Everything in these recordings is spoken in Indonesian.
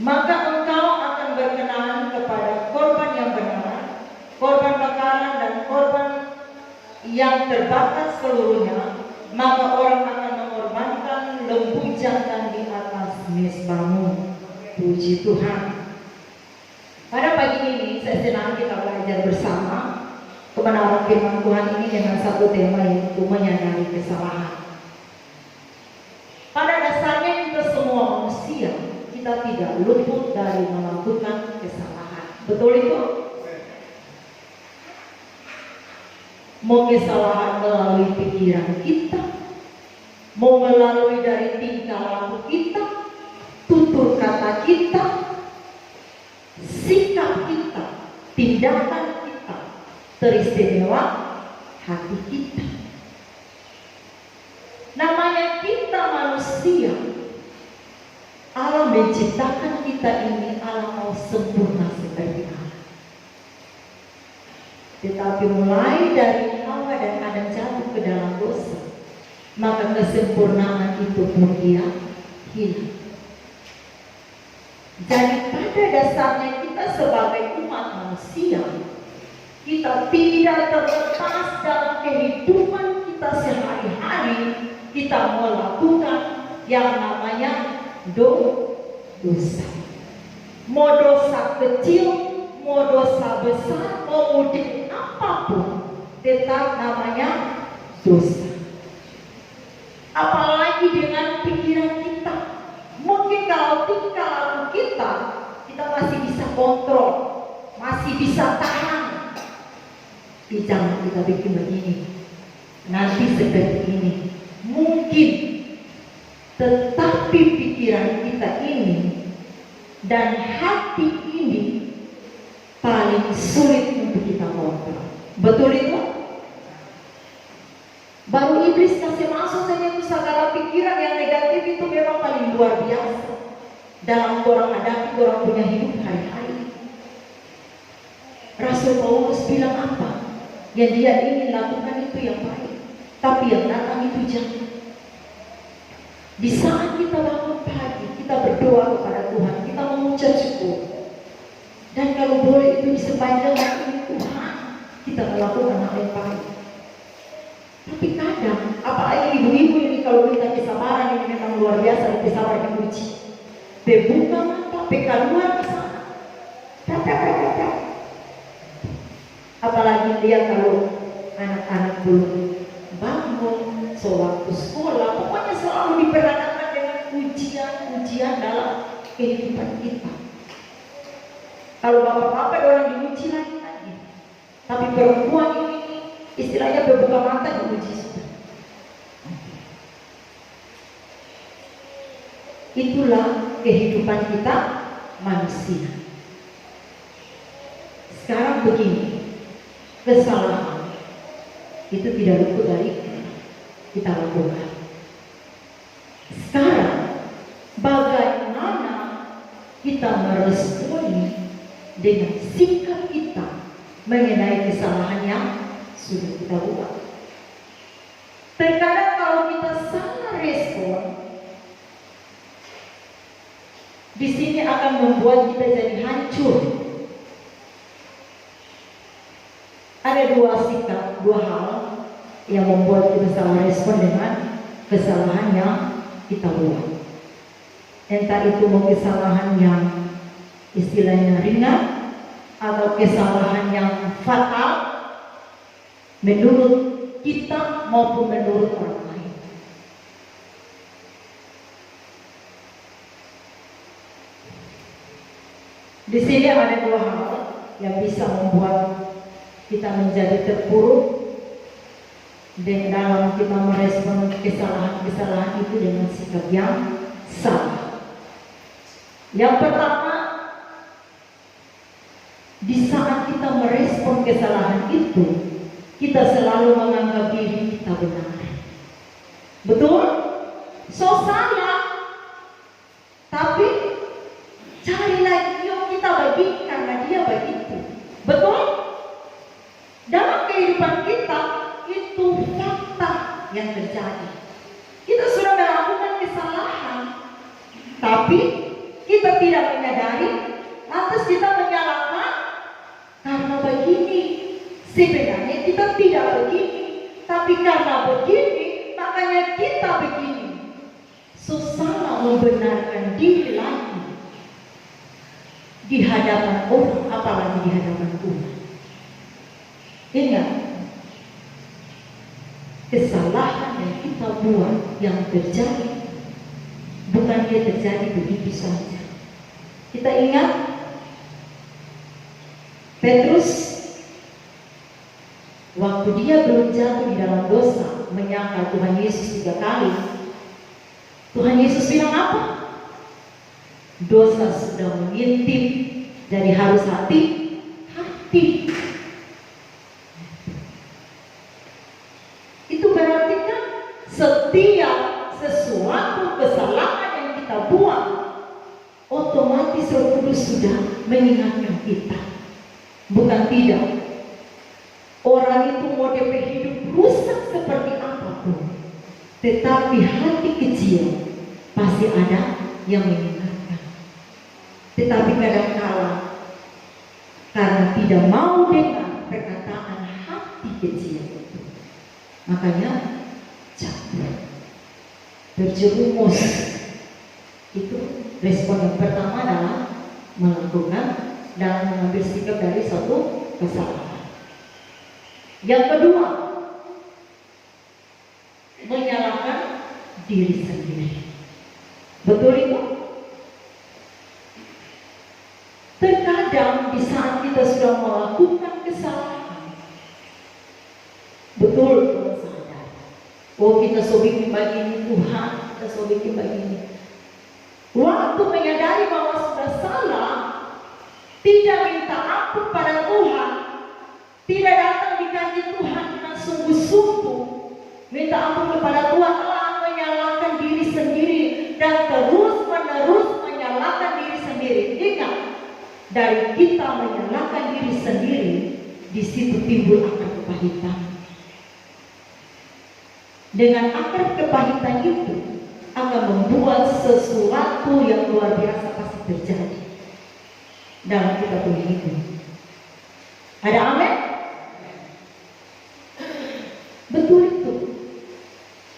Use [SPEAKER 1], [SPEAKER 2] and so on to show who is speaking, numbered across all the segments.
[SPEAKER 1] maka engkau akan berkenan kepada korban yang benar, korban bakaran dan korban yang terbakar seluruhnya, maka orang akan mengorbankan lembu jantan di atas mezbamu. Puji Tuhan. Pada pagi ini saya senang kita belajar bersama kebenaran firman Tuhan ini dengan satu tema, yaitu menyadari kesalahan. Pada dasarnya kita semua manusia, kita tidak luput dari melakukan kesalahan. Betul itu? Mau kesalahan melalui pikiran kita, mau melalui dari tingkah laku kita, tutur kata kita, sikap kita, tindakan kita, teristimewa hati kita. Namanya kita manusia. Allah menciptakan kita ini, Allah mau sempurna seperti Allah. Tetapi mulai dari Hawa dan Adam jatuh ke dalam dosa, maka kesempurnaan itu pun dia hilang. Jadi pada dasarnya kita sebagai umat manusia, kita tidak terlepas dalam kehidupan kita sehari-hari, kita melakukan yang namanya dosa. Mau dosa kecil, mau dosa besar, mau mudik apapun, tetap namanya dosa. Apalagi dengan pikiran kita. Mungkin kalau tingkah laku kita masih bisa kontrol, masih bisa tahan. Tapi jangan kita bikin begini, nanti seperti ini. Mungkin, tetapi pikiran kita ini dan hati ini paling sulit untuk kita kontrol. Betul itu? Baru iblis kasih masuk saja itu segala pikiran yang negatif itu memang paling luar biasa dalam orang hadapi orang punya hidup hari-hari. Rasul Paulus bilang apa? Yang dia ingin lakukan itu yang baik, tapi yang datang itu jangan. Di saat kita bangun pagi, kita berdoa kepada Tuhan, kita mengucap syukur, dan kalau boleh itu di sepanjang waktu Tuhan, kita melakukan hal yang baik. Tapi kadang, apalagi ibu-ibu ini kalau kita kesabaran ini memang luar biasa, kesabaran diuji. Bebuka mata, keluar ke sana. Apalagi dia kalau anak-anak belum bangun, sewaktu sekolah, pokoknya selalu diperhadapkan dengan ujian-ujian dalam kehidupan kita. Kalau bapak-bapak orang diuji lagi. Tapi perempuan ini istilahnya berbuka mata diuji sudah. Itulah kehidupan kita manusia. Sekarang begini, kesalahan itu tidak luput dari kita lakukan. Sekarang bagaimana kita meresponi dengan sikap kita mengenai kesalahan yang sudah kita buat. Terkadang kalau kita salah respon, di sini akan membuat kita jadi hancur. Ada dua sikap, dua hal yang membuat kita salah respon dengan kesalahan yang kita buat. Entah itu mau kesalahan yang istilahnya ringan atau kesalahan yang fatal menurut kita maupun menurut orang lain. Di sini ada dua hal yang bisa membuat kita menjadi terpuruk dan dalam kita merespon kesalahan-kesalahan itu dengan sikap yang salah. Yang pertama, di saat kita merespon kesalahan itu, kita selalu menganggap diri kita benar. Betul? So salah, tapi cari lagi, yuk kita bagi karena dia begitu. Betul? Dalam kehidupan kita itu fakta yang terjadi. Kita sudah melakukan kesalahan, tapi kita tidak menyadari menyadari, lantas kita menyalahkan karena begini. Sebenarnya kita tidak begini, tapi karena begini, makanya kita begini. Susah membenarkan diri lagi di hadapan orang, apalagi di hadapan Tuhan. Ingat, kesalahan yang kita buat, yang terjadi, bukan dia terjadi begitu saja. Kita ingat Petrus, waktu dia belum jatuh di dalam dosa, menyangkal Tuhan Yesus 3 kali. Tuhan Yesus bilang apa? Dosa sudah mengintip, jadi harus hati-hati. Itu berarti kan setiap sesuatu kesalahan yang kita buat, otomatis Roh Kudus sudah mengingatkan kita. Bukan tidak. Orang itu mau dia hidup rusak seperti apapun, tetapi hati kecil pasti ada yang mengingatkan. Tetapi kadang-kala karena tidak mau dengar perkataan hati kecil itu, makanya jatuh, terjerumus. Itu respon yang pertama adalah melakukan dan mengambil sikap dari suatu kesalahan. Yang kedua, menyalahkan diri sendiri. Betul itu? Terkadang di saat kita sudah melakukan kesalahan, betul Tuhan sadar, oh kita bikin begini Tuhan, kita bikin begini. Waktu menyadari bahwa sudah salah, tidak minta ampun pada Tuhan, tidak datang di kaki Tuhan dengan sungguh-sungguh minta ampun kepada Tuhan, telah menyalahkan diri sendiri dan terus-menerus menyalahkan diri sendiri. Ingat, dari kita menyalahkan diri sendiri, di situ timbul akar kepahitan. Dengan akar kepahitan itu akan membuat sesuatu yang luar biasa pasti terjadi dalam kita punya hidup. Ada amin? Betul itu.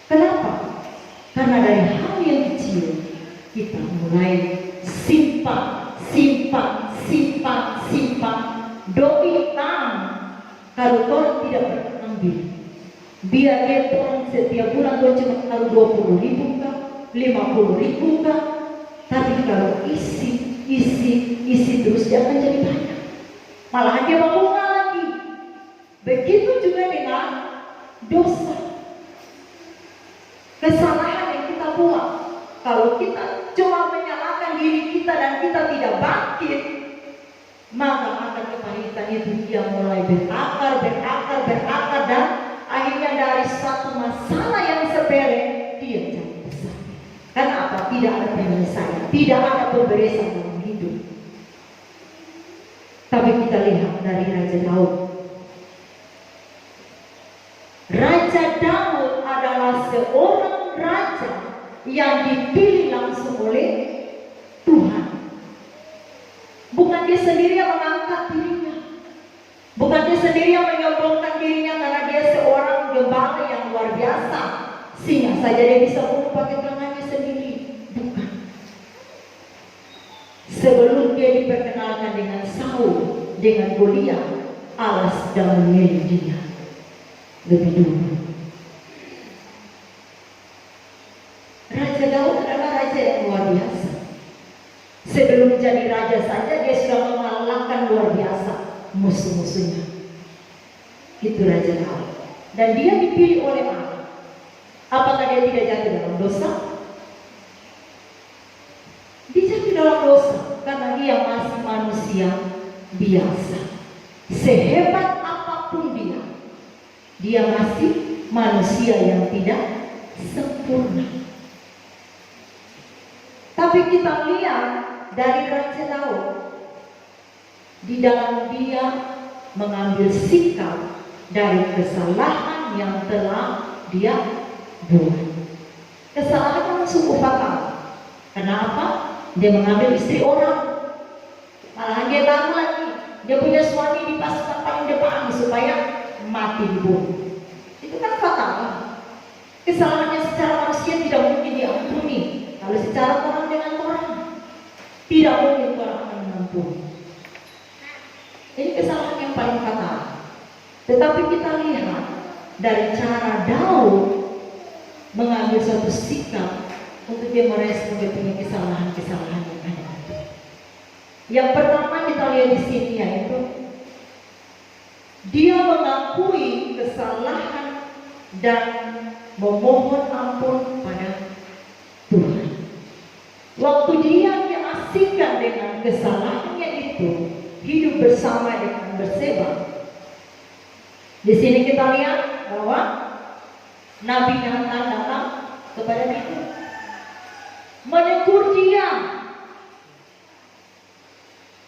[SPEAKER 1] Kenapa? Karena dari hal yang kecil kita mulai simpan doi tang kalau orang tidak pernah ambil. Biar dia orang setiap bulan dia cuma taruh 20.000 kah, 50.000 kah, tapi kalau isi terus dia akan jadi banyak. Malahan dia mau lagi. Begitu juga dengan dosa, kesalahan yang kita buat. Kalau kita cuma menyalahkan diri kita dan kita tidak bangkit, maka akan kepahitan itu dia mulai berakar dan akhirnya dari satu masalah yang sepele dia jadi besar. Karena apa? Tidak ada penyelesaian, tidak ada pemberesan dalam hidup. Tapi kita lihat dari Raja Daud. Raja Daud adalah seorang raja yang dipilih langsung oleh Tuhan. Bukan dia sendiri yang mengangkat dirinya, bukan dia sendiri yang menyombongkan dirinya karena dia seorang gembala yang luar biasa sehingga saja dia bisa bunuh pakai tangannya sendiri. Bukan. Sebelum dia diperkenalkan dengan Saul, dengan Goliat, Allah sudah memilih dia lebih dulu. Raja Daud adalah raja yang luar biasa. Sebelum jadi raja saja dia sudah mengalahkan luar biasa musuh-musuhnya. Itu Raja Daud. Dan dia dipilih oleh Allah. Apakah dia tidak jatuh dalam dosa? Dia jatuh dalam dosa karena dia masih manusia biasa. Sehebat apapun dia masih manusia yang tidak sempurna. Tapi kita lihat dari Raja Daud, di dalam dia mengambil sikap dari kesalahan yang telah dia buat. Kesalahan yang sungguh fatal. Kenapa? Dia mengambil istri orang. dia taruh lagi. Dia punya suami di pasukan paling depan supaya mati dibunuh. Itu kan fatal. Kesalahannya secara manusia tidak mungkin diampuni. Kalau secara orang dengan orang, tidak mungkin orang akan mengampuni. Ini kesalahan yang paling fatal. Tetapi kita lihat dari cara Daud mengambil suatu sikap untuk dia merespon dia punya kesalahan-kesalahan yang ada. Yang pertama kita lihat di sini yaitu dia mengakui kesalahan dan memohon ampun pada Tuhan. Waktu dia diasingkan dengan kesalahannya itu, hidup bersama dengan Batseba. Di sini kita lihat bahwa Nabi Nathan datang kepada Daud, menegur dia.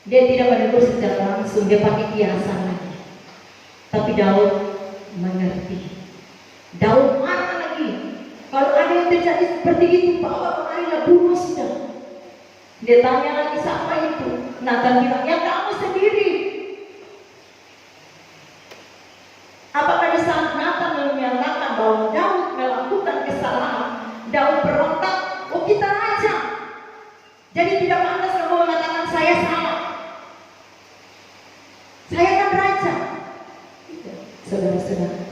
[SPEAKER 1] Dia tidak menegur secara langsung, dia pakai kiasan lagi. Tapi Daud mengerti. Daud marah lagi. Kalau ada yang terjadi seperti itu, bawa kemarilah, bunuh sudah. Dia tanya lagi, siapa itu? Nathan bilang, ya kamu sendiri. Apakah di saat Nathan menyatakan bahwa Daud melakukan kesalahan, Daud berontak, oh kita raja, jadi tidak pantas kamu mengatakan saya salah, saya kan raja. Saudara-saudara,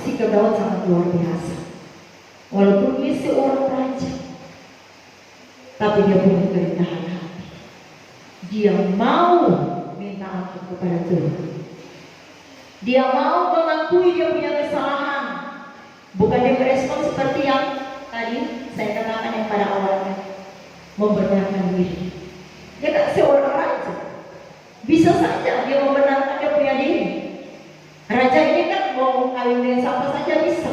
[SPEAKER 1] sikap Daud sangat luar biasa. Walaupun dia seorang raja, tapi dia punya kerendahan hati. Dia mau minta ampun kepada Tuhan. Dia mau mengakui dia punya kesalahan. Bukan dia merespon seperti yang tadi saya katakan yang pada awalnya, membenarkan diri. Dia kan seorang raja, bisa saja dia membenarkan dia punya diri. Raja ini kan mau kawin dengan siapa saja bisa,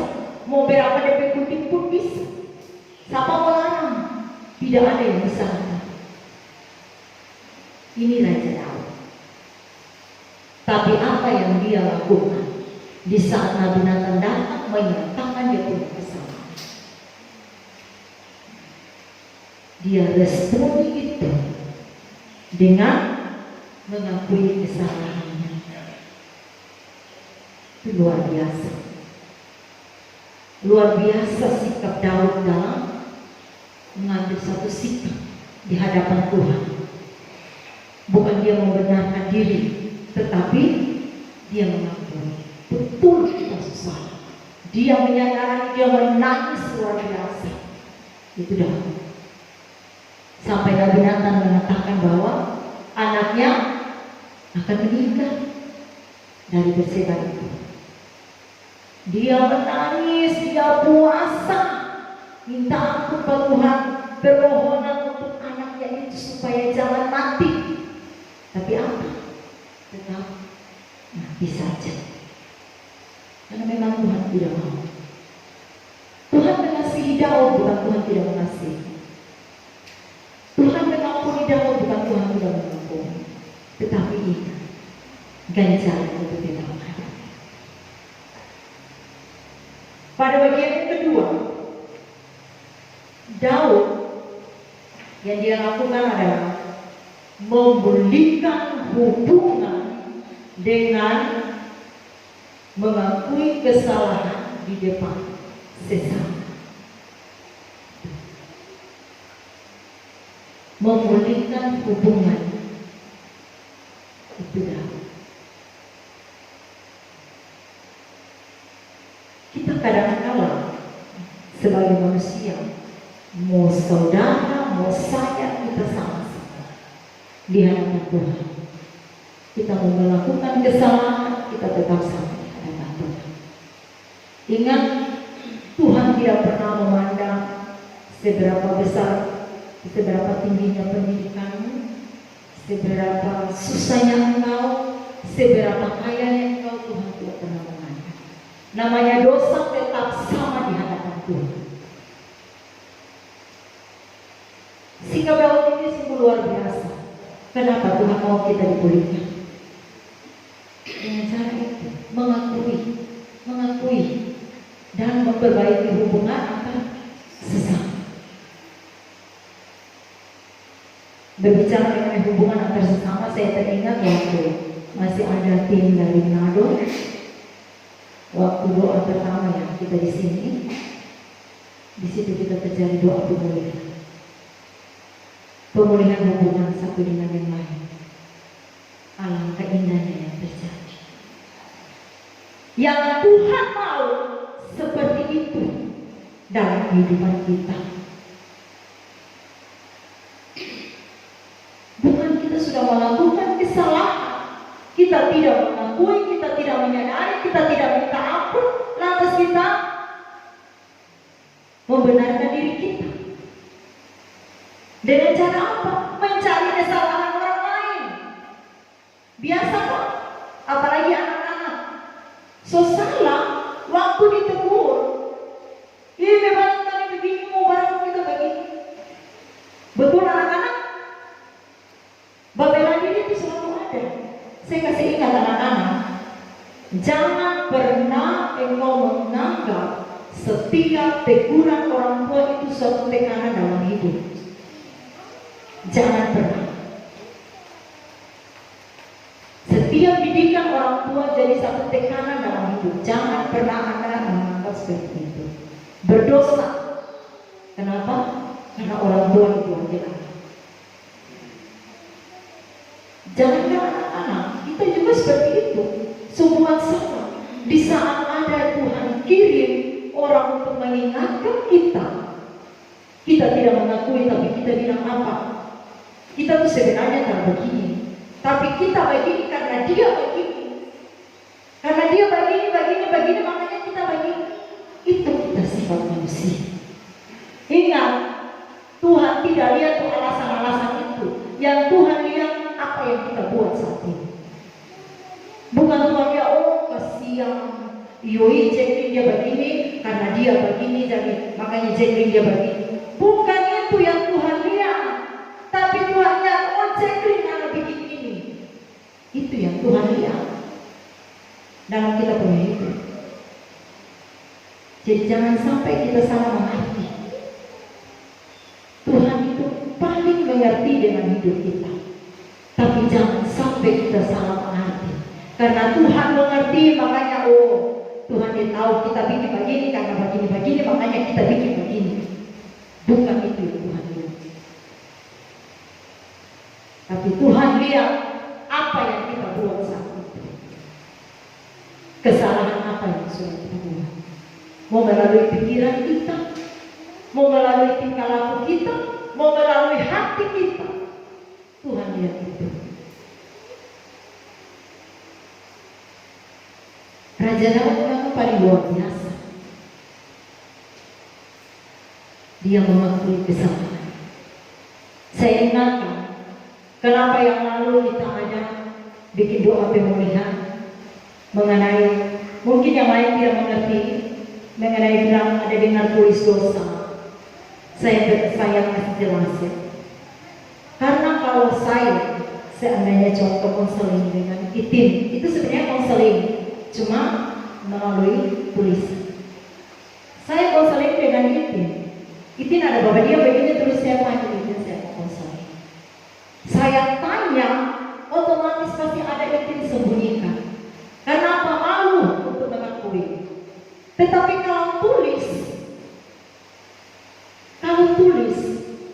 [SPEAKER 1] mau berapa DP kutip pun bisa. Siapa melarang? Tidak ada yang bisa. Ini Raja Daud. Tapi apa yang dia lakukan di saat Nabi Nathan datang menyatakan dia punya kesalahan? Dia responi itu dengan mengakui kesalahannya. Itu luar biasa. Luar biasa sikap Daud dalam mengambil satu sikap di hadapan Tuhan. Bukan dia membenarkan diri, tetapi dia mengakui betul kita salah. Dia menyadari, dia menangis luar biasa. Itu dah. Sampai Nabi Nathan mengatakan bahwa anaknya akan meninggal dari Batseba itu. Dia menangis, dia puasa, minta ampun kepada Tuhan, permohonan untuk anaknya itu supaya jangan mati. Tapi apa? Tetap mati saja. Karena memang Tuhan tidak mau. Tuhan mengasihi Daud, bukan Tuhan tidak mengasihi. Tuhan mengampuni Daud, bukan Tuhan tidak mengampuni. Tetapi ingat, ganjaran itu tidak ada. Pada bagian yang kedua, Daud yang dia lakukan adalah memulihkan hubungan dengan mengakui kesalahan di depan sesama. Memulihkan hubungan itu dah. Kita kadang-kadang sebagai manusia, mau saudara, mau saya, kita sama-sama di hadapan Tuhan. Kita mau melakukan kesalahan, kita tetap sama di hadapan Tuhan. Ingat, Tuhan tidak pernah memandang seberapa besar, seberapa tingginya pendidikanmu, seberapa susahnya engkau, seberapa kayanya engkau. Tuhan tidak pernah memandang. Namanya dosa tetap sama di hadapan Tuhan. Sikap Daud ini sungguh luar biasa. Kenapa Tuhan mau kita dipulihkan? Dengan cara itu, mengakui dan memperbaiki hubungan antar sesama. Berbicara mengenai hubungan antar sesama, saya teringat waktu masih ada tim dari Manado, waktu doa pertama yang kita di sini, di situ kita terjadi doa pemulihan hubungan satu dengan yang lain. Alangkah indahnya yang terjadi. Yang Tuhan mau seperti itu dalam kehidupan kita. Bukan kita sudah melakukan kesalahan, kita tidak mengakui, kita tidak menyadari, kita tidak minta ampun, lantas kita membenarkan diri kita. Dengan cara apa? Mencari kesalahan orang lain. Biasa kok, apalagi anak-anak. So salah, waktu ditegur, ini memang tadi begini, mau barang kita begini. Betul anak-anak? Bela diri itu selalu ada. Saya kasih ingat anak-anak, jangan pernah engkau menganggap setiap teguran orang tua itu suatu tekanan dalam hidup. Jangan pernah. Setiap didikan orang tua jadi satu tekanan dalam hidup. Jangan pernah anak menganggap seperti itu. Berdosa. Kenapa? Karena orang tua itu adalah. Jangankan anak-anak, kita juga seperti itu. Semua sama. Di saat ada Tuhan kirim orang untuk mengingatkan kita, kita tidak mengakui, tapi kita bilang apa? Kita tuh sebenarnya tak begini, tapi kita begini karena dia begini. Karena dia begini, makanya kita begini. Itu kita sifat manusia. Ingat, Tuhan tidak lihat tuh alasan-alasan itu. Yang Tuhan lihat apa yang kita buat saat ini. Bukan Tuhan lihat, oh kasihan, Yoi Jacqueline dia begini karena dia begini, jadi makanya Jacqueline dia begini. Bukan itu yang Tuhan lihat, tapi Tuhan lihat, oh Jacqueline yang bikin ini. Itu yang Tuhan lihat dalam kita punya hidup. Jadi jangan sampai kita salah mengerti. Tuhan itu paling mengerti dengan hidup kita. Tapi jangan sampai kita salah mengerti. Karena Tuhan mengerti, makanya Tuhan dia tahu kita bikin begini karena begini, makanya kita bikin begini. Bukan itu yang Tuhan lihat. Tapi Tuhan lihat apa yang kita buat saat itu. Kesalahan apa yang sudah kita buat. Mau melalui pikiran kita, mau melalui tingkah laku kita, mau melalui hati kita. Tuhan lihat itu. Raja Daud memang paling luar biasa. Dia mengakui kesalahan. Saya ingatkan, kenapa yang lalu kita ada bikin doa pemulihan mengenai, mungkin yang lain tidak mengerti, mengenai bilang ada dengar tulis dosa. Saya kasih jelasin. Karena kalau saya seandainya contoh konseling dengan itim, itu sebenarnya konseling, cuma melalui tulisan. Saya konseling dengan itim ada bapak dia begini, terus saya panggil itim, saya mau konseling. Saya tanya, otomatis pasti ada itim sembunyikan. Karena apa? Malu untuk mengakui. Tetapi kalau tulis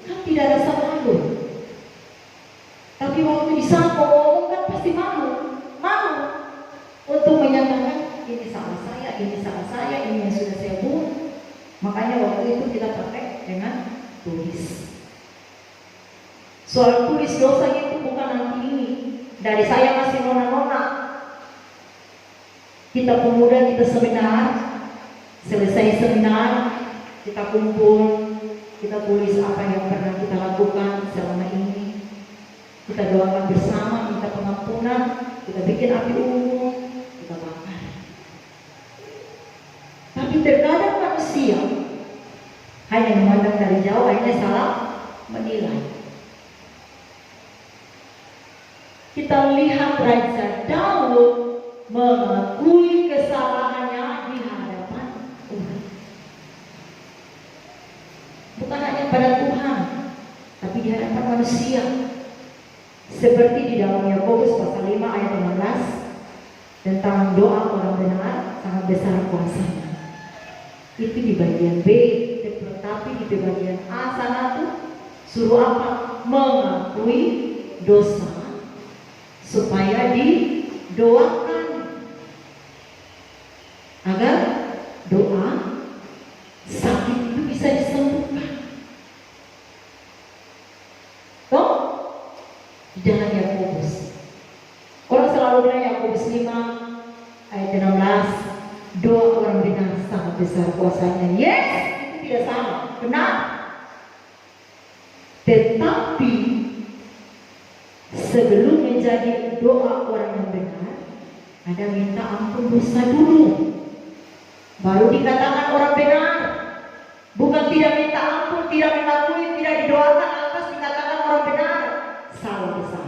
[SPEAKER 1] kan tidak rasa malu. Tapi waktu di sana ngomong kan pasti malu untuk menyatakan ini salah saya, ini yang sudah saya buat. Makanya waktu itu kita pakai dengan tulis. Soal tulis dosa itu bukan nanti ini. Dari saya masih nona-nona, kita pemuda, kita seminar, selesai seminar, kita kumpul, kita tulis apa yang pernah kita lakukan selama ini. Kita doakan bersama, minta pengampunan, kita bikin api unggun, kita bakar. Tapi terkadang manusia hanya memandang dari jauh, hanya salah menilai. Kita lihat Raja Daud mengakui kesalahannya di hadapan Tuhan. Bukan hanya pada Tuhan, tapi di hadapan manusia. Seperti di dalam Yakobus pasal 5 ayat 16 tentang doa orang benar sangat besar kuasanya. Itu di bagian B, tetapi di bagian A sana tuh suruh apa? Mengakui dosa supaya didoakan agar doa sakit itu bisa disembuhkan. Toh di dalam Yakobus, orang selalu bilang Yakobus 5 ayat 16, doa orang benar sangat besar kuasanya. Yes, itu tidak salah, benar. Tetapi sebelum menjadi doa orang yang benar, ada minta ampun dosa dulu, baru dikatakan orang benar. Bukan tidak minta ampun, tidak mengakui, tidak didoakan, lantas dikatakan orang benar. Salah besar.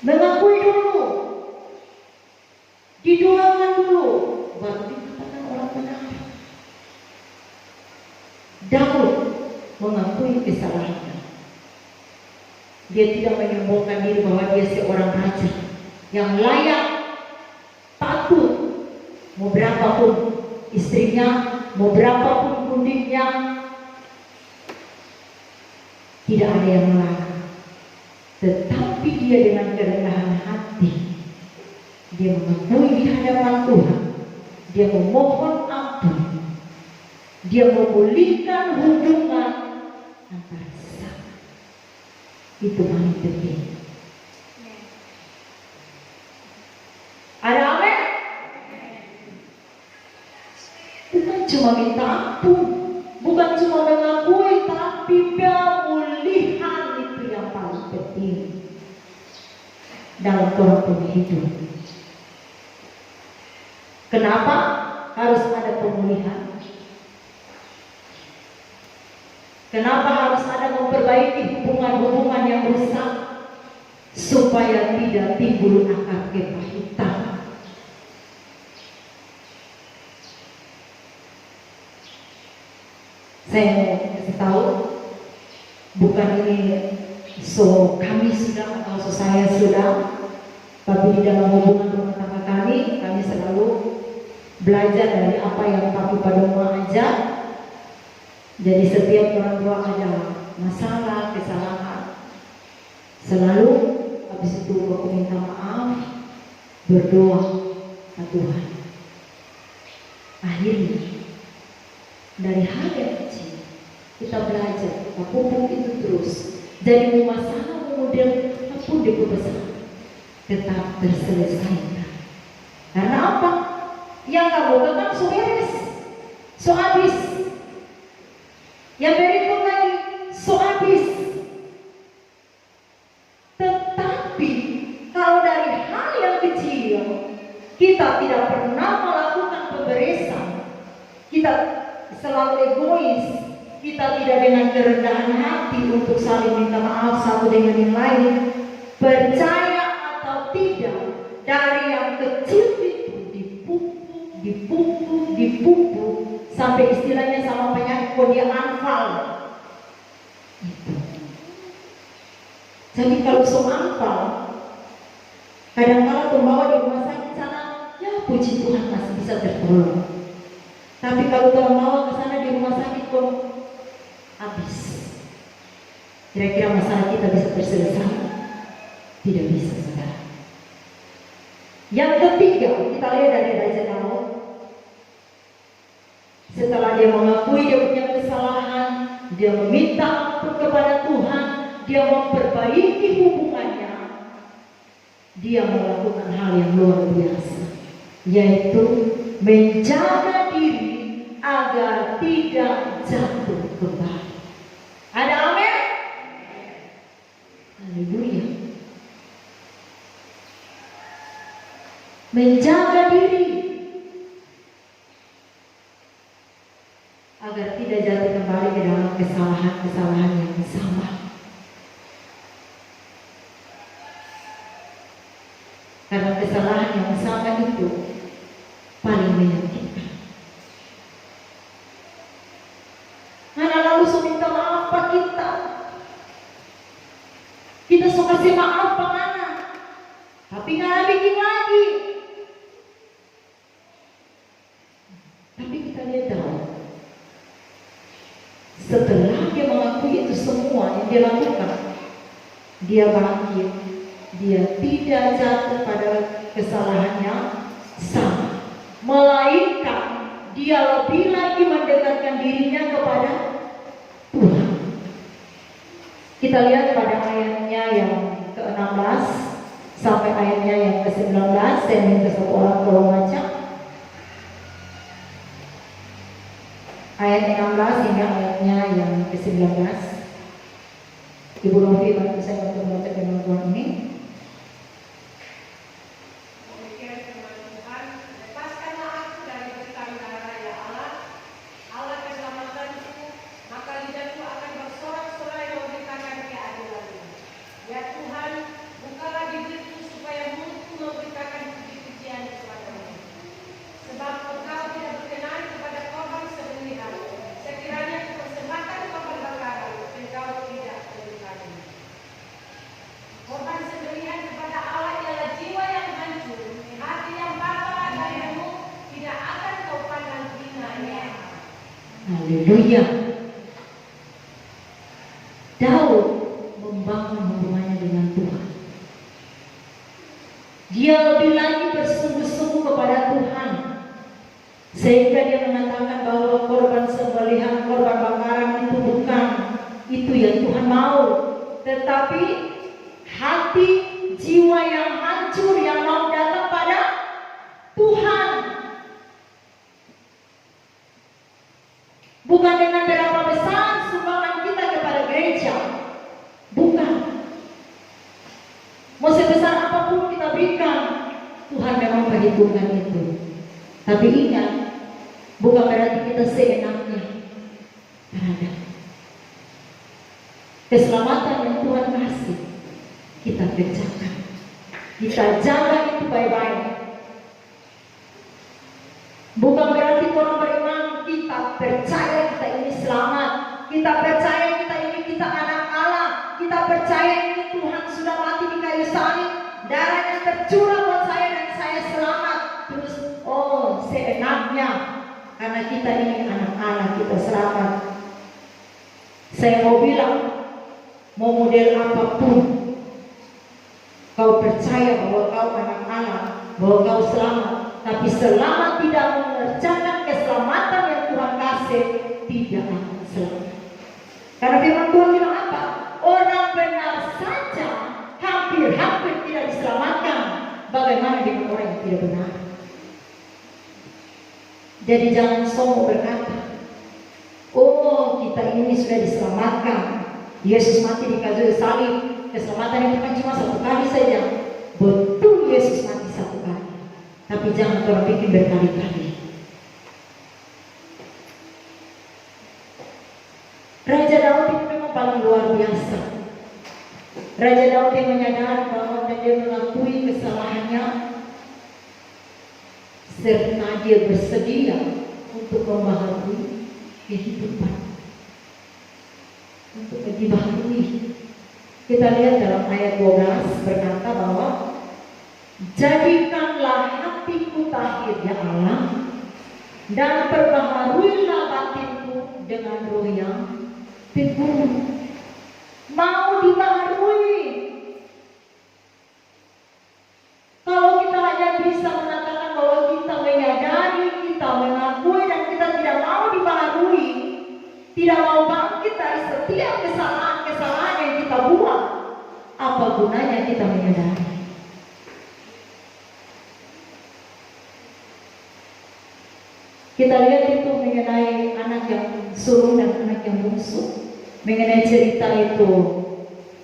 [SPEAKER 1] Mengakui dulu, didoakan dulu, baru dikatakan orang benar. Daud mengakui kesalahannya. Dia tidak menyombongkan diri bahwa dia seorang raja yang layak, patut, mau berapapun istrinya, mau berapapun pundiknya, tidak ada yang melarang. Tetapi dia dengan kerendahan hati, dia mengakui di hadapan Tuhan, dia memohon ampun, dia memulihkan hubungan antara sesama. Itu paling penting. Ada amin? Bukan cuma minta ampun, bukan cuma mengakui, tapi pemulihan itu yang paling penting dalam orang punya hidup. Kenapa harus ada pemulihan? Kenapa harus ada memperbaiki hubungan-hubungan yang rusak? Supaya tidak timbul akar kepahitan. Saya mau kasih tahu, bukan ini kami sudah atau saya sudah, tapi di dalam hubungan rumah tangga kami selalu belajar dari apa yang Papi Padoma ajar. Jadi setiap orang tua ada masalah, kesalahan, selalu habis itu aku minta maaf, berdoa ke Tuhan. Akhirnya dari hal yang kecil kita belajar, kita pupuk itu terus. Jadi masalah kemudian apapun dibesar tetap terselesaikan. Karena apa? Yang kamu kan so beres, so habis. Yang berikut lagi so habis. Tetapi kalau dari hal yang kecil kita tidak pernah melakukan pemberesan, kita selalu egois, kita tidak dengan kerendahan hati untuk saling minta maaf satu dengan yang lain, percaya atau tidak, dari yang kecil itu dipupuk sampai istilahnya sama penyakit dia anfal. Jadi kalau anfal, kadang-kadang pembawa di rumah sakit sana, ya puji Tuhan masih bisa tertolong. Tapi kalau bawa ke sana di rumah sakit kok habis. Kira-kira masalah kita bisa terselesai? Tidak bisa, saudara. Yang ketiga, kita lihat dari Raja Daud. Setelah dia mengakui dia punya kesalahan, dia meminta ampun kepada Tuhan, dia memperbaiki hubungannya, dia melakukan hal yang luar biasa, yaitu menjaga diri agar tidak jatuh kembali. Ada amin? Haleluya. Menjaga diri agar tidak jatuh kembali ke dalam kesalahan-kesalahan yang sama. Karena kesalahan yang sama itu paling menyakitkan. Mana lalu minta maaf Pak kita, kita suka kasih maaf pemana, tapi nggak bikin lagi. Tapi kita lihat tahu, setelah dia mengakui itu semua yang dia lakukan, dia bangkit, dia tidak jatuh pada kesalahannya sama, melainkan dia lebih lagi mendekatkan dirinya kepada Tuhan. Kita lihat pada ayatnya yang ke-16 sampai ayatnya yang ke-19. Saya minta satu orang tolong baca ayat 16 hingga ayatnya yang ke-19. Ibu Novi bantu saya untuk membaca firman Tuhan ini. Haleluya. Daud membangun hubungannya dengan Tuhan. Dia lebih lagi bersungguh-sungguh kepada Tuhan, sehingga dia mengatakan bahwa korban sembelihan, korban bakaran itu bukan itu yang Tuhan mau, tetapi hati jiwa yang hancur yang mau datang pada Tuhan. Bukan dengan berapa besar sumbangan kita kepada gereja, bukan. Mau sebesar apapun kita berikan, Tuhan memang perhitungkan itu. Tapi ingat, bukan berarti kita seenaknya terhadap keselamatan yang Tuhan kasih. Kita kerjakan, kita jaga itu baik-baik. Bukan berarti orang beriman kita percaya kita ini selamat, kita percaya kita ini kita anak Allah, kita percaya ini Tuhan sudah mati di kayu salib, darahnya tercurah buat saya dan saya selamat. Terus seenaknya karena kita ini anak Allah kita selamat. Saya mau bilang, mau model apapun, kau percaya bahwa kau anak Allah, bahwa kau selamat, tapi selama tidak mengerjakan keselamatan yang Tuhan kasih, tidak akan selamat. Karena firman Tuhan bilang apa? Orang benar saja hampir-hampir tidak diselamatkan. Bagaimana dengan orang yang tidak benar? Jadi jangan sombong berkata, kita ini sudah diselamatkan. Yesus mati di kayu salib. Keselamatan itu kan cuma satu kali saja. Betul, Yesus mati satu kali. Tapi jangan kau bikin berkali-kali. Raja Daud itu memang paling luar biasa. Raja Daud yang menyadari bahwa dia mengakui kesalahannya, serta dia bersedia untuk membaharui kehidupan, untuk dibaharui. Kita lihat dalam ayat 12 berkata bahwa jadikanlah hatiku tahir ya Allah, dan perbaharuilah batinku dengan roh yang teguh. Mau dibaharui. Kalau kita hanya bisa mengatakan bahwa kita menyadari, kita mengakui, dan kita tidak mau dibaharui, tidak mau bangkit dari setiap kesalahan-kesalahan yang kita buat, apa gunanya kita menyadari? Kita lihat itu mengenai anak yang sulung dan anak yang bungsu. Mengenai cerita itu,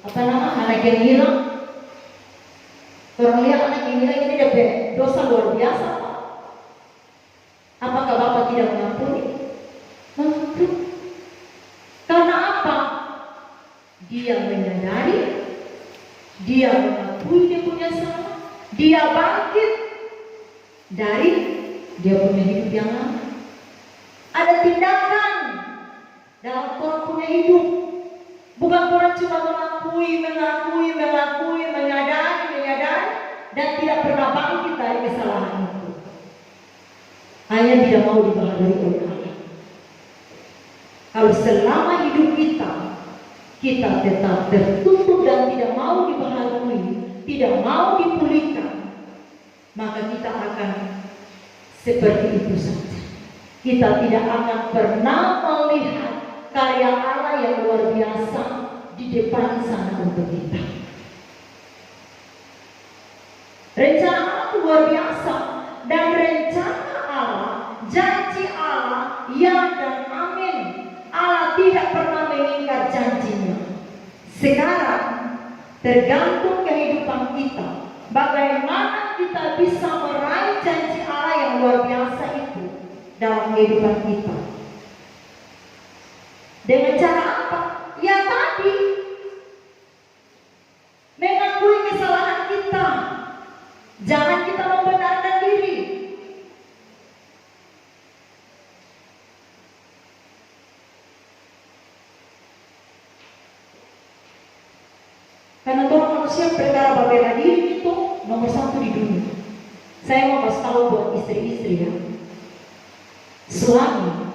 [SPEAKER 1] anak yang hilang. Orang lihat anak yang hilang ini ada dosa luar biasa. Apakah Bapak tidak mengampuni? Mengampuni. Karena apa? Dia menyadari, dia mengakui dia punya salah, dia bangkit dari dia punya hidup yang lama. Ada tindakan dalam orang punya hidup. Bukan orang cuma mengakui, menyadari, dan tidak pernah bangkit dari kesalahan itu. Hanya tidak mau dibaharui oleh Allah. Kalau selama hidup kita tetap tertutup dan tidak mau dibaharui, tidak mau dipulihkan, maka kita akan seperti itu saja. Kita tidak akan pernah melihat karya Allah yang luar biasa di depan sana untuk kita. Rencana Allah luar biasa, dan rencana Allah, janji Allah, ya dan amin. Allah tidak pernah mengingkar janjinya. Sekarang tergantung kehidupan kita, bagaimana kita bisa meraih janji Allah yang luar biasa itu dalam kehidupan kita. Dengan cara apa? Ya tadi, mengakui kesalahan kita. Jangan kita membenarkan diri. Karena orang manusia perkara membela diri itu nomor satu di dunia. Saya mau kasih tahu buat istri-istri ya. Suami,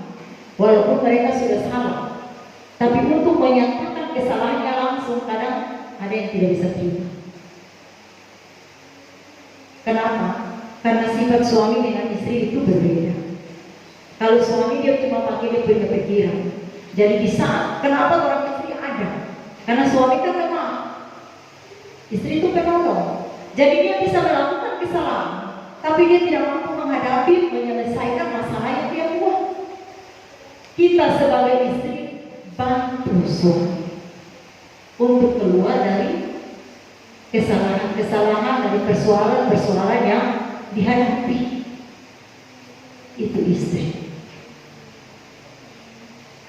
[SPEAKER 1] walaupun mereka sudah salah, tapi untuk menyatakan kesalahannya langsung kadang ada yang tidak bisa terima. Kenapa? Karena sifat suami dengan istri itu berbeda. Kalau suami dia cuma pakai dia punya pikiran. Jadi di saat kenapa orang istri ada? Karena suami kan lemah, istri itu penolong. Jadi dia bisa melakukan kesalahan, tapi dia tidak mampu menghadapi, menyelesaikan masalah yang dia buat. Kita sebagai istri bantu suami untuk keluar dari kesalahan-kesalahan, dari persoalan-persoalan yang dihadapi. Itu istri.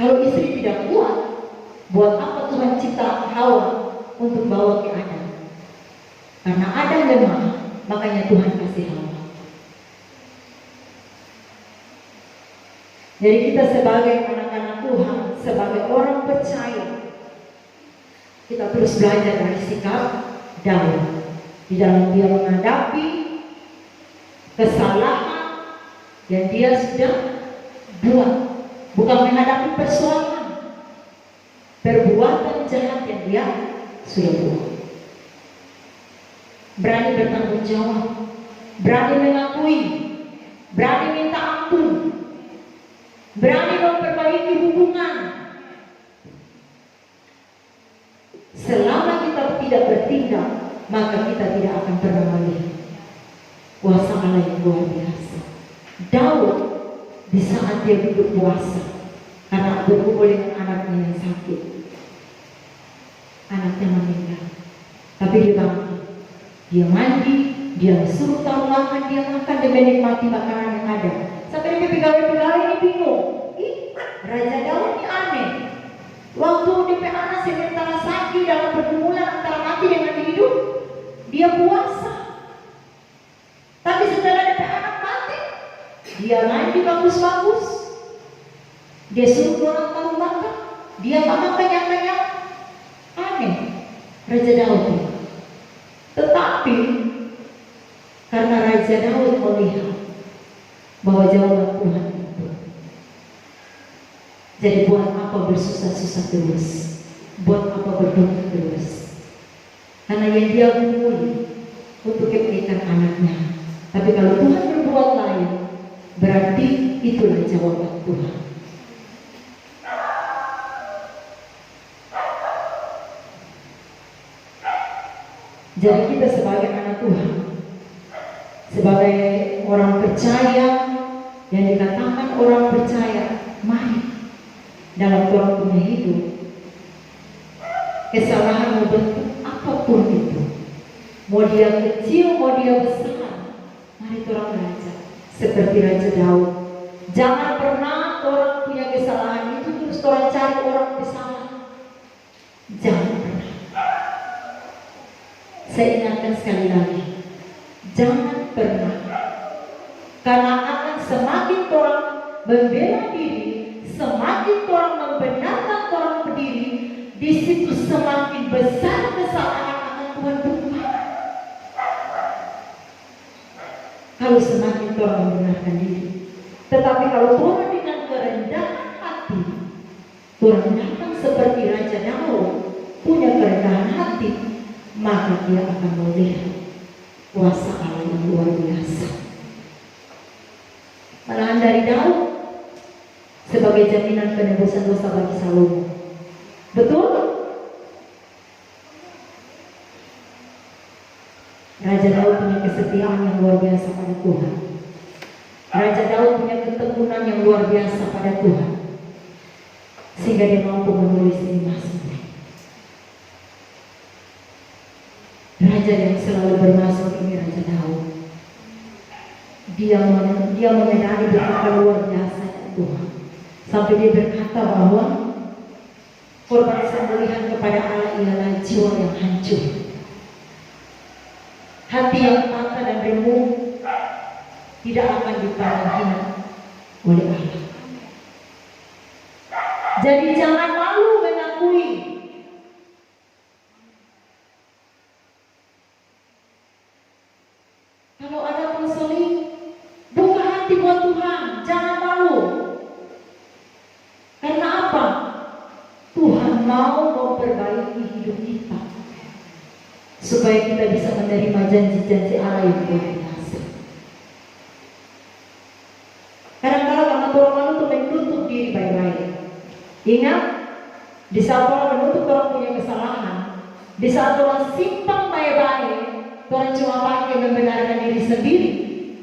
[SPEAKER 1] Kalau istri tidak kuat, buat apa Tuhan cipta Hawa untuk bawa ke Adam? Karena Adam lemah, makanya Tuhan kasih Hawa. Jadi kita sebagai anak-anak Tuhan, sebagai orang percaya, kita terus belajar dari sikap Daud di dalam dia menghadapi kesalahan yang dia sudah buat, bukan menghadapi persoalan, perbuatan jahat yang dia sudah buat. Berani bertanggung jawab, berani mengakui, berani minta ampun, berani memperbaiki hubungan. Selama kita tidak bertindak, maka kita tidak akan pernah melihat kuasa Allah yang luar biasa. Daud di saat dia duduk puasa karena berkumpul dengan anaknya yang sakit, anaknya meninggal, tapi dia bangkit, dia mandi, dia suruh tahu makan, dia makan, dia menikmati makanan yang ada. Sampai dia pegawai-pegawai ini bingung, Raja Daud ini aneh. Waktu DP anak sementara sakit dalam pergumulan antara mati dengan hidup, dia puasa. Tapi setelah DP anak mati, dia mandi bagus-bagus, dia suruh orang tahu makan, dia makan kenyang-kenyang. Aneh Raja Daud. Tetapi karena Raja Daud melihat bahwa jawaban Tuhan itu, jadi buat apa bersusah-susah terus, buat apa berdoa terus? Karena yang dia memulih untuk kebaikan anaknya. Tapi kalau Tuhan berbuat lain, berarti itulah jawaban Tuhan. Jadi kita sebagai anak Tuhan, sebagai orang percaya, yang dikatakan orang percaya, mari dalam Tuhan punya hidup, kesalahan membentuk apapun itu, mau dia kecil, mau dia besar, mari orang belajar seperti Raja Daud. Jangan pernah orang punya kesalahan itu terus orang cari orang bersalah. Jangan pernah. Saya ingatkan sekali lagi, jangan pernah, karena akan semakin orang membela diri, semakin orang membenarkan orang berdiri, di situ besar kesalahan akan Tuhan bukan. Kalau semakin Tuhan membenarkan diri. Tetapi kalau Tuhan dengan kerendahan hati, Tuhan datang seperti Raja Daud punya kerendahan hati, maka dia akan melihat kuasa Allah yang luar biasa. Malahan dari Daud sebagai jaminan penebusan dosa bagi Salomo. Betul? Raja Daud punya kesetiaan yang luar biasa pada Tuhan. Raja Daud punya ketekunan yang luar biasa pada Tuhan, sehingga dia mampu menulis ini Mazmur. Raja yang selalu bermasuk ini Raja Daud. Dia memenangi betapa luar biasa Tuhan. Sampai dia berkata bahwa korban sembelihan kepada Allah ialah jiwa yang hancur, hati yang patah dan remuk, tidak akan dipandang oleh Allah. Jadi jangan malu mengakui. Kalau ada konseling, buka hati buat Tuhan, jangan malu. Karena apa? Tuhan mau memperbaiki hidup kita, supaya kita bisa menerima janji-janji Allah yang luar biasa. Kadang-kadang karena orang malu tuh menutup diri baik-baik. Ingat, di saat orang menutup orang punya kesalahan, di saat orang simpang baik-baik, orang cuma pakai membenarkan diri sendiri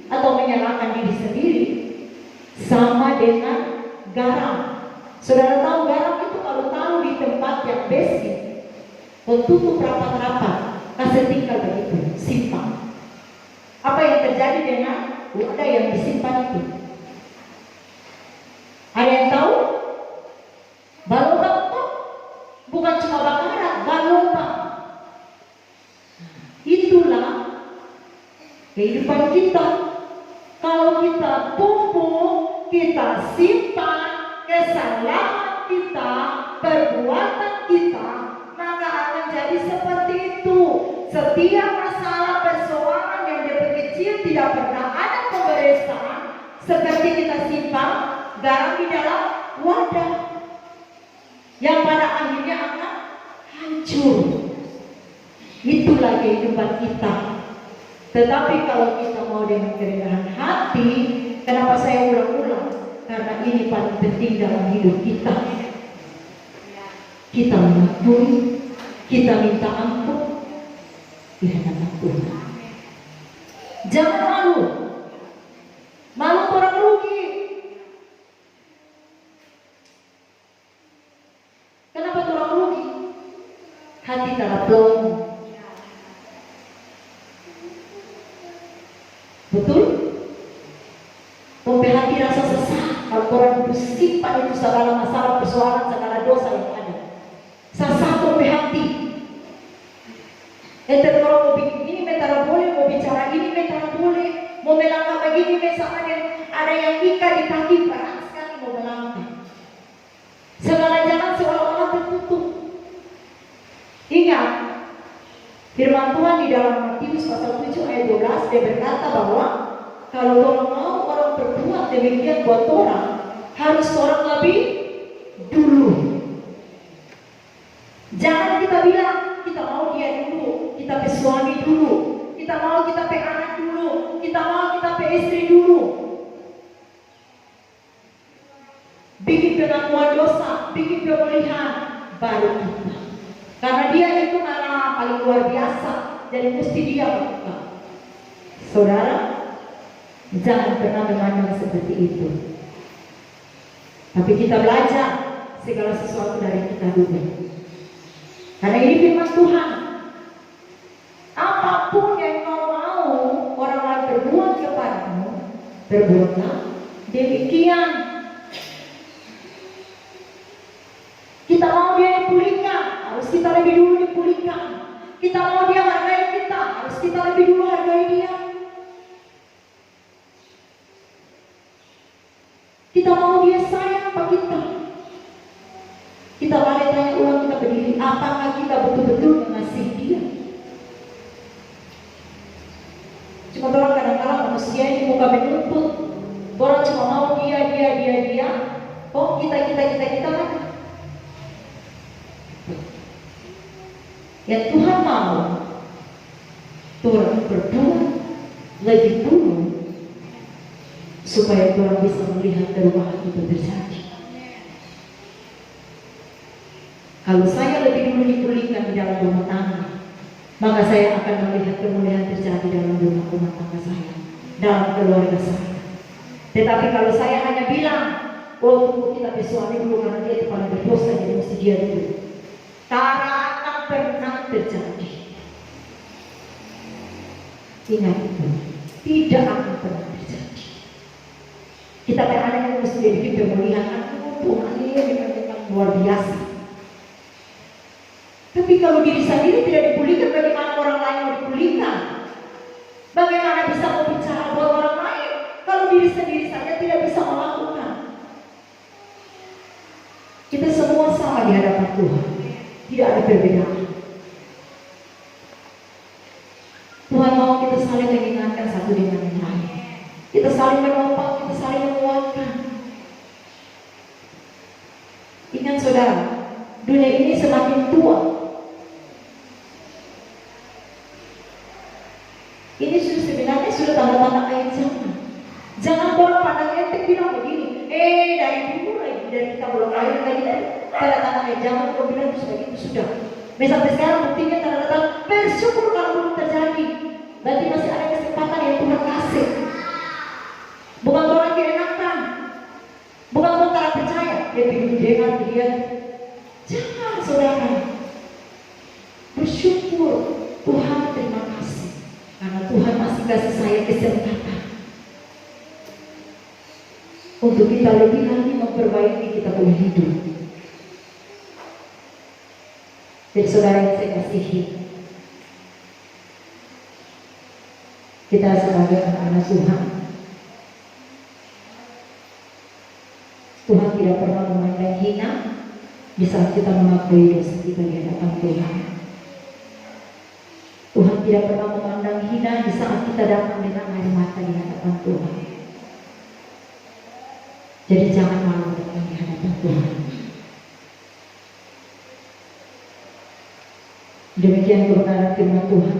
[SPEAKER 1] atau menyalahkan diri sendiri, sama dengan garam. Saudara tahu garam itu kalau taruh di tempat yang besi, tutup rapat-rapat, kasih tinggal begitu, simpan. Apa yang terjadi dengan wadah yang disimpan itu? Ada yang tahu? Balobak itu bukan cuma bakaran, balobak. Itulah kehidupan kita. Kalau kita pupuk, kita simpan kesalahan kita, perbuatan kita, maka akan jadi seperti itu. Setiap masalah persoalan yang dari kecil tidak pernah ada pemberesan, seperti kita simpan garam di dalam wadah yang pada akhirnya akan hancur. Itulah kehidupan kita. Tetapi kalau kita mau dengan kerendahan hati, kenapa saya ulang-ulang? Karena ini paling penting dalam hidup kita. Kita mengakui, kita minta ampun di hadapan Tuhan. Jangan malu. Malu orang rugi. Kenapa orang rugi? Hati telah plong. Betul? Sampai hati rasa sesak. Kalau orang simpan itu segala masalah, persoalan, segala dosa yang ada. Sesak sampai hati. Ente orang mau bikin ini, mentara boleh, mau bicara ini, mentara boleh, mau melangkah begini, misalnya ada yang ikat di kaki, berat sekali mau melangkah. Segala jalan seolah-olah tertutup. Ingat, firman Tuhan di dalam Matius pasal 7 ayat 12, dia berkata bahwa kalau orang mau orang berbuat demikian buat orang, harus orang lebih dulu. Jangan kita bilang kita mau dia dulu, kita pe suami dulu, kita mau kita pe anak dulu, kita mau kita pe istri dulu. Bikin pengakuan dosa, bikin pemulihan, baru kita. Karena dia itu malah paling luar biasa, jadi mesti dia lakukan. Saudara, jangan pernah memandang seperti itu. Tapi kita belajar segala sesuatu dari kita dulu. Karena ini firman Tuhan. Apapun yang kau mau orang lain berbuat kepadamu, berbuatlah demikian. Kita mau dia dipulihkan, harus kita lebih dulu dipulihkan. Kita mau dia hargai kita, harus kita lebih dulu hargai dia. Kita mau dia sayang apa kita? Kita balik tanya ulang, kita berdiri, apakah kita betul-betul cita-cita kita mana? Yang Tuhan mau Tuhan berbuat lebih dulu supaya Tuhan bisa melihat perubahan itu terjadi. Kalau saya lebih dulu dipulihkan di dalam rumah tangga, maka saya akan melihat kemuliaan terjadi dalam rumah tangga saya, dalam keluarga saya. Tetapi kalau saya hanya bilang, oh tunggu kita suami dulu karena dia paling berdosa, jadi mesti dia dulu, tak akan pernah terjadi. Ingat itu, tidak akan pernah terjadi. Kita berada yang mesti jadi pemulihan, Tuhan ini dengan luar biasa. Tapi kalau diri sendiri tidak dipulihkan, bagaimana orang lain mau dipulihkan? Bagaimana bisa mau bicara buat orang lain kalau diri sendiri saja tidak bisa melakukan? Kita semua sama di hadapan Tuhan, tidak ada perbedaan. Tuhan mau kita saling mengingatkan satu dengan yang lain. Kita saling menopang, kita saling menguatkan. Ingat saudara, dunia ini semakin tua. Ini sebenarnya sudah tanda-tanda akhir zaman. Jangan bola pandang enteng bilang begini. Dari dulu lagi, dari kita belum lahir lagi, tanda-tanda akhir zaman kau bilang itu sudah itu sudah. Sampai sekarang buktinya tanda-tanda bersyukur kalau belum terjadi. Berarti masih ada kesempatan yang Tuhan kasih. Bukan orang keenakan, bukan orang tak percaya. Dia bingung dengan dia. Jangan saudara. Bersyukur Tuhan, terima kasih. Karena Tuhan masih kasih saya kesempatan untuk kita lebih lagi memperbaiki kita punya hidup. Jadi saudara yang saya kasihi, kita sebagai anak-anak Tuhan, Tuhan tidak pernah memandang hina di saat kita mengakui dosa kita di hadapan Tuhan. Tuhan tidak pernah memandang hina di saat kita datang dengan air mata di hadapan Tuhan. Jadi jangan malu datang di hadapan Tuhan. Demikian kebenaran firman Tuhan